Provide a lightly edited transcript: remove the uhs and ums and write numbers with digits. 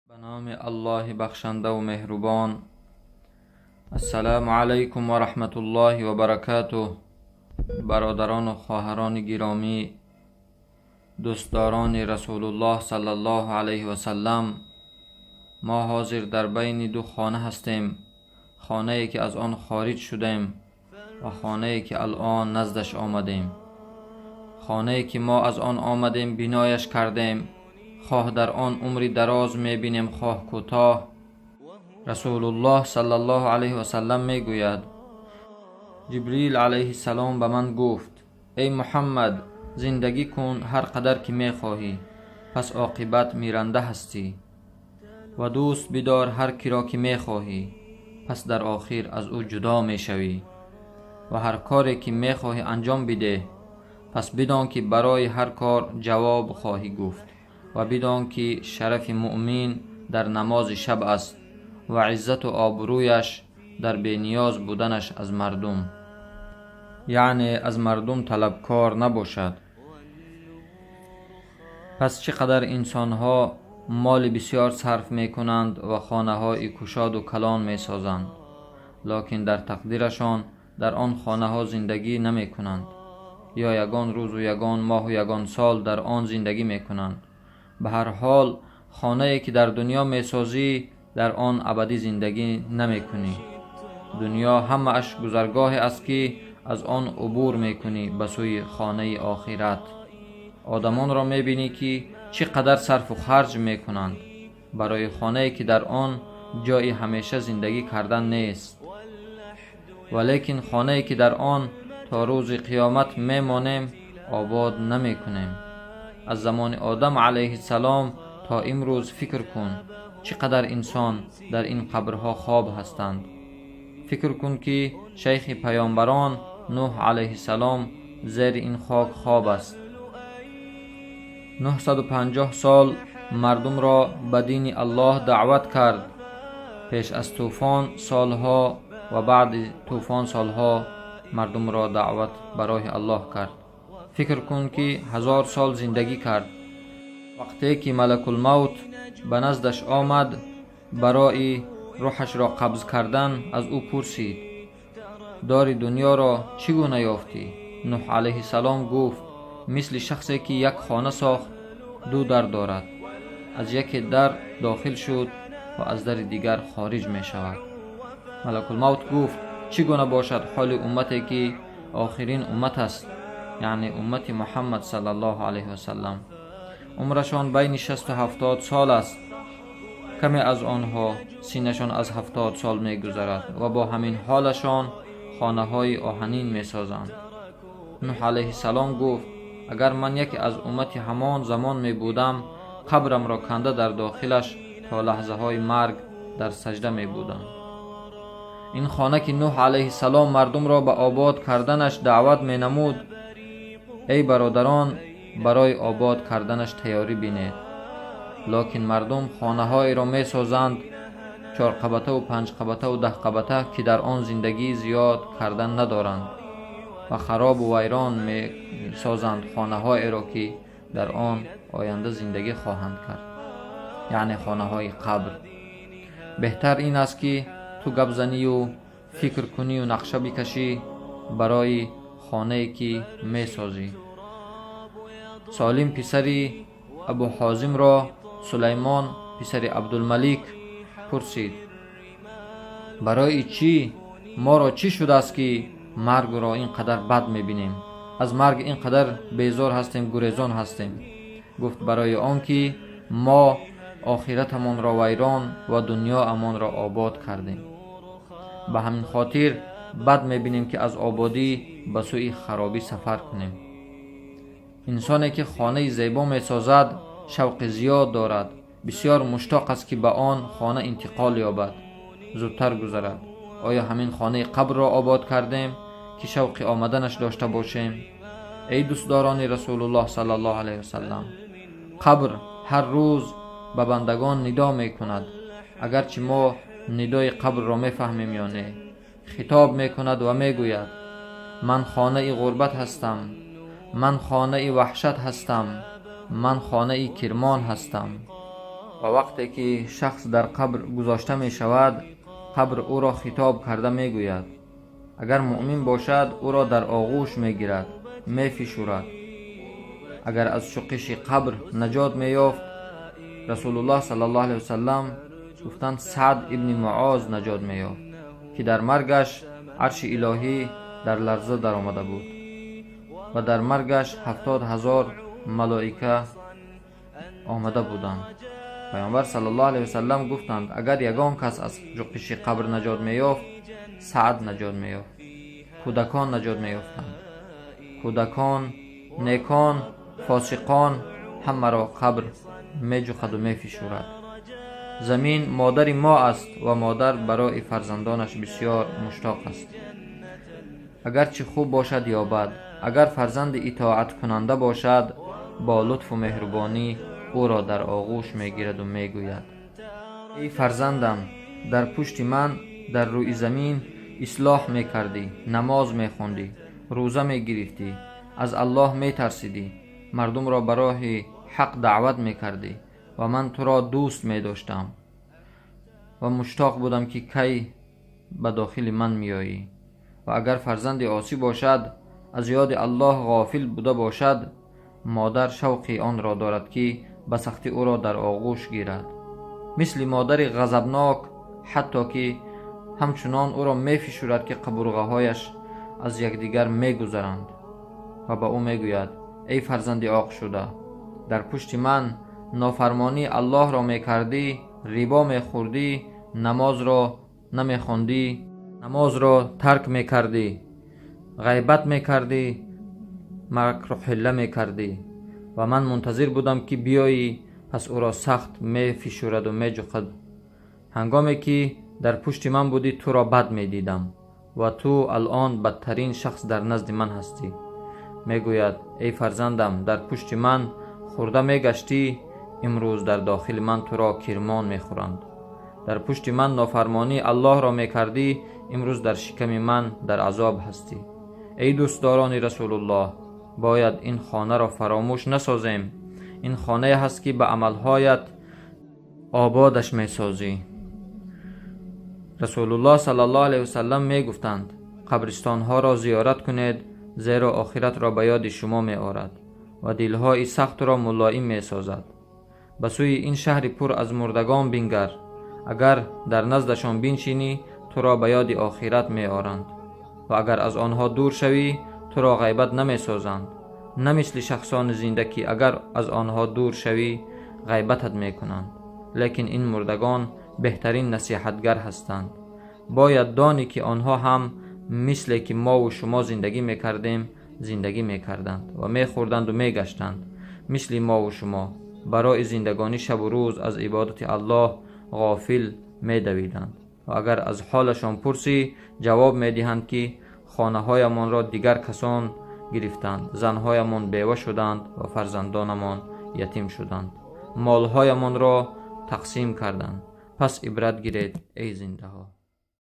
به نام الله بخشنده و مهربان. السلام علیکم و رحمت الله و برکاته. برادران و خواهران گرامی، دوستداران رسول الله صلی الله علیه و سلم، ما حاضر در بین دو خانه هستیم. خانه ای که از آن خارج شدیم و خانه ای که الان نزدش آمدیم. خانه ای که ما از آن آمدیم بنایش کردیم، خواه در آن عمری دراز میبینیم خواه کوتاه. رسول الله صلی الله علیه و سلم میگوید: جبریل علیه السلام به من گفت: ای محمد، زندگی کن هر قدر که میخواهی، پس عاقبت میرنده هستی، و دوست بدار هر کی را که میخواهی، پس در آخر از او جدا میشوی، و هر کاری که میخواهی انجام بده، پس بدان که برای هر کار جواب خواهی گفت، و بدان که شرف مؤمن در نماز شب است و عزت و آبرویش در بینیاز بودنش از مردم، یعنی از مردم طلبکار نباشد. پس چقدر انسانها مال بسیار صرف می کنند و خانه های کشاد و کلان می سازند، لکن در تقدیرشان در آن خانه ها زندگی نمی کنند، یا یگان روز و یگان ماه و یگان سال در آن زندگی می کنند. به هر حال خانه ای که در دنیا می سازی در آن ابدی زندگی نمی کنی. دنیا همه اش گذرگاه است که از آن عبور می کنی به سوی خانه آخرت. آدمان را می بینی که چقدر صرف و خرج می کنند برای خانه ای که در آن جای همیشه زندگی کردن نیست، ولیکن خانه ای که در آن تا روز قیامت می مانیم آباد نمی کنیم. از زمان آدم علیه السلام تا امروز فکر کن چقدر انسان در این قبرها خواب هستند. فکر کن که شیخ پیامبران نوح علیه السلام زیر این خاک خواب است. 950 سال مردم را به دین الله دعوت کرد. پیش از طوفان سالها و بعد طوفان سالها مردم را دعوت برای الله کرد. فکر کن که 1000 سال زندگی کرد. وقتی که ملک الموت به نزدش آمد برای روحش را قبض کردن، از او پرسید: دار دنیا را چگونه یافتی؟ نوح علیه السلام گفت: مثل شخصی که یک خانه ساخت، دو در دارد، از یک در داخل شد و از در دیگر خارج می شود. ملک الموت گفت: چگونه باشد حال امتی که آخرین امت است، یعنی امت محمد صلی الله علیه و سلم؟ عمرشان بین 60 و 70 سال است. کمی از آنها سینشان از 70 سال می گذرد و با همین حالشان خانه های آهنین می سازند. نوح علیه السلام گفت: اگر من یکی از امت همان زمان می بودم، قبرم را کنده در داخلش تا لحظه های مرگ در سجده می بودم. این خانه که نوح علیه السلام مردم را به آباد کردنش دعوت می نمود، ای برادران، برای آباد کردنش تیاری بینید. لکن مردم خانه های را می سازند 4 قبطه و 5 قبطه و 10 قبطه که در آن زندگی زیاد کردن ندارند، و خراب و ویران می سازند خانه های را که در آن آینده زندگی خواهند کرد، یعنی خانه های قبر. بهتر این است که تو گپ زنی و فکر کنی و نقشه بکشی برای خانه ای که می سازی. سالم پسری ابو حازم را سلیمان پسر عبدالملک پرسید: برای چی؟ ما را چی شده است که مرگ را اینقدر بد میبینیم؟ از مرگ اینقدر بیزار هستیم، گریزان هستیم. گفت: برای آنکه ما آخرتمان را ویران و دنیا امان را آباد کردیم. به همین خاطر بد میبینیم که از آبادی به سوی خرابی سفر کنیم. انسانی که خانه زیبا میسازد شوق زیاد دارد، بسیار مشتاق است که به آن خانه انتقال یابد، زودتر گذرد. آیا همین خانه قبر را آباد کردیم که شوق آمدنش داشته باشیم؟ ای دوستداران رسول الله صلی الله علیه وسلم، قبر هر روز به بندگان ندا می کند. اگرچه ما ندای قبر را می فهمیم یا نه، خطاب می کند و می گوید: من خانه غربت هستم، من خانه وحشت هستم، من خانه کرمان هستم. و وقتی که شخص در قبر گذاشته می شود، قبر او را خطاب کرده می گوید. اگر مؤمن باشد او را در آغوش می گیرد، می فشارد. اگر از شقش قبر نجات می یافت، رسول الله صلی الله علیه وسلم گفتند سعد ابن معاذ نجات می یافت که در مرگش عرش الهی در لرزه در آمده بود و در مرگش 70,000 ملائکه آمده بودند. پیامبر صلی الله علیه وسلم گفتند اگر یگان کس از جوقش قبر نجات می یافت، سعد نجات می یافت. کودکان نجات می یافتند. کودکان، نیکان، فاسقان همه را قبر می جوخد و می فشارد. زمین مادر ما است و مادر برای فرزندانش بسیار مشتاق است. اگرچه خوب باشد یا بد، اگر فرزند اطاعت کننده باشد، با لطف و مهربانی او را در آغوش می گیرد و می گوید ای فرزندم، در پشت من در روی زمین اصلاح می کردی، نماز می خوندی، روزه می گرفتی، از الله می ترسیدی، مردم را برای حق دعوت می کردی و من تو را دوست می داشتم و مشتاق بودم که کی به داخل من می آیی. و اگر فرزند عاصی باشد، از یاد الله غافل بوده باشد، مادر شوقی آن را دارد که به سختی او را در آغوش گیرد، مثل مادر غضبناک، حتی که همچنان او را می فشارد که قبرغه هایش از یکدیگر می گذرند و به او می گوید ای فرزند عاق شده، در پشت من نافرمانی الله را می کردی، ریبا می خوردی، نماز را نمی خوندی، نماز را ترک می کردی، غیبت می کردی، مکر و حیله می کردی و من منتظر بودم که بیایی، پس او را سخت می فشارد و می جوخد. هنگامی که در پشت من بودی تو را بد می دیدم و تو الان بدترین شخص در نزد من هستی. می گوید ای فرزندم، در پشت من خورده می گشتی، امروز در داخل من تو را کرمان می خورند. در پشت من نافرمانی الله را می کردی، امروز در شکم من در عذاب هستی. ای دوستداران رسول الله، باید این خانه را فراموش نسازیم. این خانه هست که به عملهایت آبادش می سازی. رسول الله صلی الله علیه وسلم می گفتند قبرستان ها را زیارت کنید، زیرا آخرت را به یاد شما می آورد و دلهای سخت را ملایم می سازد. به سوی این شهر پر از مردگان بنگر، اگر در نزدشان بنشینی تو را به یاد آخرت می آورند و اگر از آنها دور شوی تو را غیبت نمی سازند. نه مثل شخصان زنده که اگر از آنها دور شوی غیبتت می کنند، لیکن این مردگان بهترین نصیحتگر هستند. باید دانی که آنها هم مثل که ما و شما زندگی می کردیم زندگی می کردند و می خوردند و می گشتند، مثل ما و شما برای زندگانی شب و روز از عبادت الله غافل می دویدند. و اگر از حالشان پرسی جواب می دهند که خانه هایمان را دیگر کسان گرفتند، زنهایمان بیوه شدند و فرزندانمان یتیم شدند، مالهایمان را تقسیم کردند. پس عبرت گیرید ای زنده ها.